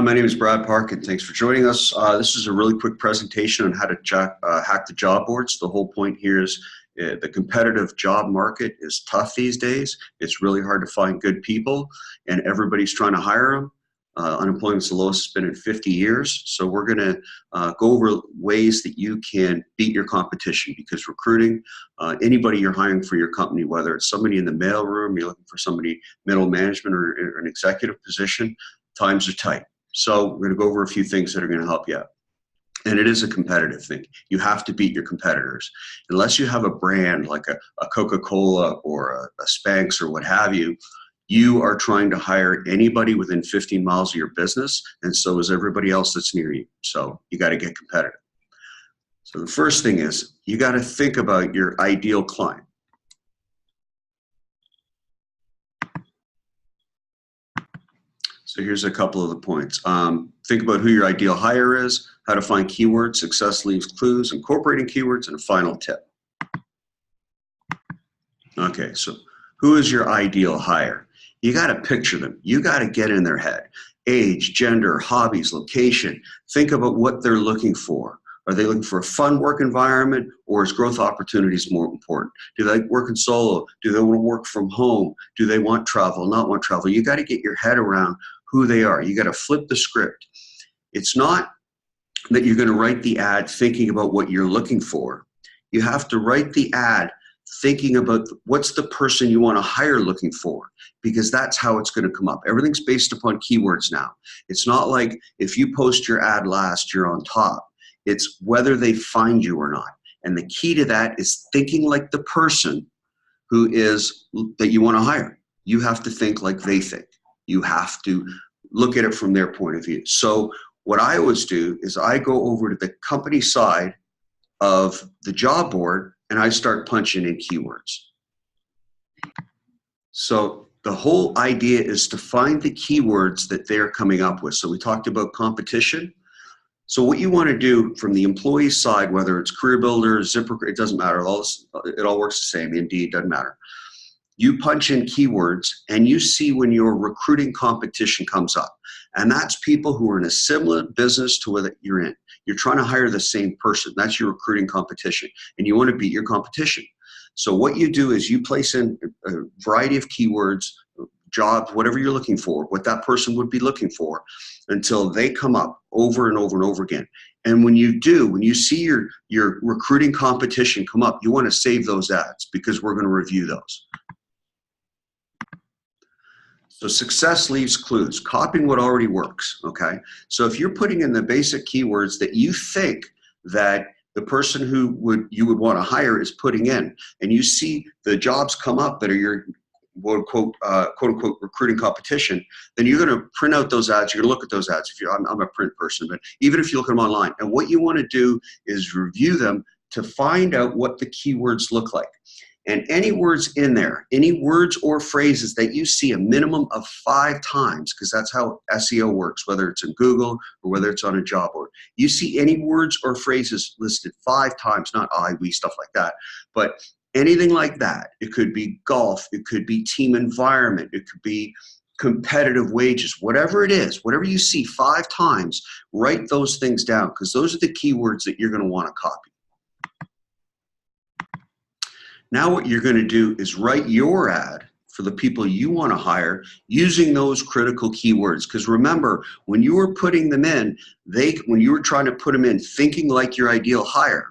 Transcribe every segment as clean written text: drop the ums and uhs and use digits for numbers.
My name is Brad Park, and thanks for joining us. This is a really quick presentation on how to hack the job boards. The whole point here is the competitive job market is tough these days. It's really hard to find good people, and everybody's trying to hire them. Unemployment's the lowest it's been in 50 years. So we're going to go over ways that you can beat your competition, because recruiting, anybody you're hiring for your company, whether it's somebody in the mailroom, you're looking for somebody middle management or an executive position, times are tight. So we're going to go over a few things that are going to help you out. And it is a competitive thing. You have to beat your competitors. Unless you have a brand like a Coca-Cola or a Spanx or what have you, you are trying to hire anybody within 15 miles of your business, and so is everybody else that's near you. So you got to get competitive. So the first thing is you got to think about your ideal client. So here's a couple of the points. Think about who your ideal hire is, how to find keywords, success leaves clues, incorporating keywords, and a final tip. Okay, so who is your ideal hire? You got to picture them. You got to get in their head. Age, gender, hobbies, location. Think about what they're looking for. Are they looking for a fun work environment, or is growth opportunities more important? Do they like working solo? Do they want to work from home? Do they want travel, not want travel? You got to get your head around who they are. You got to flip the script. It's not that you're going to write the ad thinking about what you're looking for. You have to write the ad thinking about what's the person you want to hire looking for, because that's how it's going to come up. Everything's based upon keywords now. It's not like if you post your ad last, you're on top. It's whether they find you or not. And the key to that is thinking like the person who is that you want to hire. You have to think like they think. You have to look at it from their point of view. So what I always do is I go over to the company side of the job board and I start punching in keywords. So the whole idea is to find the keywords that they're coming up with. So we talked about competition. So what you want to do from the employee side, whether it's CareerBuilder, ZipRecruiter, it doesn't matter. It all works the same. Indeed, doesn't matter. You punch in keywords and you see when your recruiting competition comes up. And that's people who are in a similar business to what you're in. You're trying to hire the same person. That's your recruiting competition. And you want to beat your competition. So what you do is you place in a variety of keywords, jobs, whatever you're looking for, what that person would be looking for, until they come up over and over and over again. And when you do, when you see your recruiting competition come up, you want to save those ads, because we're going to review those. So success leaves clues, copying what already works, okay? So if you're putting in the basic keywords that you think that the person who you would want to hire is putting in, and you see the jobs come up that are your quote unquote recruiting competition, then you're going to print out those ads. You're going to look at those ads. I'm a print person, but even if you look at them online, and what you want to do is review them to find out what the keywords look like. And any words in there, any words or phrases that you see a minimum of 5 times, because that's how SEO works, whether it's in Google or whether it's on a job board. You see any words or phrases listed 5 times, not I, we, stuff like that, but anything like that. It could be golf, it could be team environment, it could be competitive wages, whatever it is, whatever you see 5 times, write those things down, because those are the keywords that you're going to want to copy. Now what you're going to do is write your ad for the people you want to hire using those critical keywords. Because remember, when you were putting them in, when you were trying to put them in thinking like your ideal hire,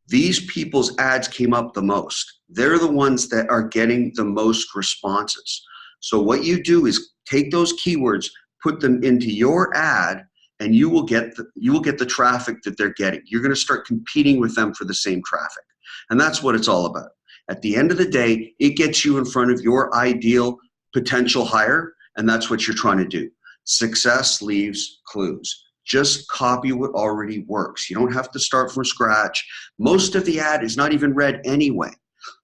these people's ads came up the most. They're the ones that are getting the most responses. So what you do is take those keywords, put them into your ad, and you will get the traffic that they're getting. You're going to start competing with them for the same traffic. And that's what it's all about. At the end of the day, it gets you in front of your ideal potential hire, and that's what you're trying to do. Success leaves clues. Just copy what already works. You don't have to start from scratch. Most of the ad is not even read anyway.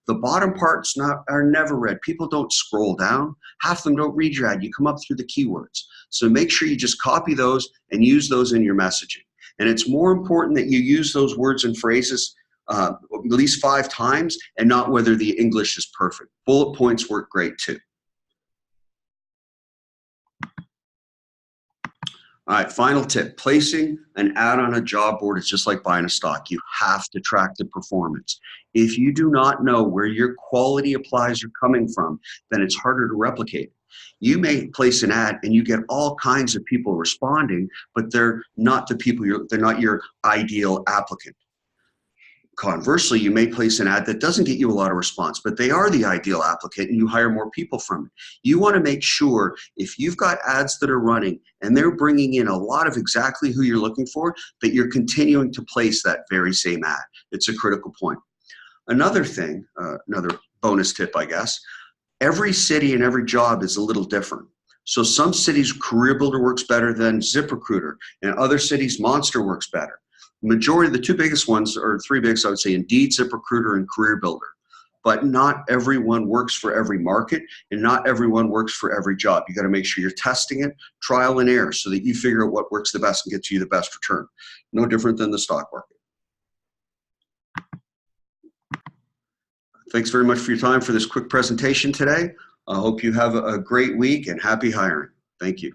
The bottom parts are never read. People don't scroll down. Half of them don't read your ad. You come up through the keywords. So make sure you just copy those and use those in your messaging. And it's more important that you use those words and phrases at least 5 times, and not whether the English is perfect. Bullet points work great too. All right, final tip. Placing an ad on a job board is just like buying a stock. You have to track the performance. If you do not know where your quality applies are coming from, then it's harder to replicate. You may place an ad and you get all kinds of people responding, but they're not the people they're not your ideal applicant. Conversely, you may place an ad that doesn't get you a lot of response, but they are the ideal applicant and you hire more people from it. You want to make sure if you've got ads that are running and they're bringing in a lot of exactly who you're looking for, that you're continuing to place that very same ad. It's a critical point. Another thing, another bonus tip, I guess, every city and every job is a little different. So some cities Career Builder works better than ZipRecruiter, and other cities Monster works better. Majority, the two biggest ones, or three biggest, I would say, Indeed, ZipRecruiter, and Career Builder. But not everyone works for every market, and not everyone works for every job. You got to make sure you're testing it, trial and error, so that you figure out what works the best and gets you the best return. No different than the stock market. Thanks very much for your time for this quick presentation today. I hope you have a great week and happy hiring. Thank you.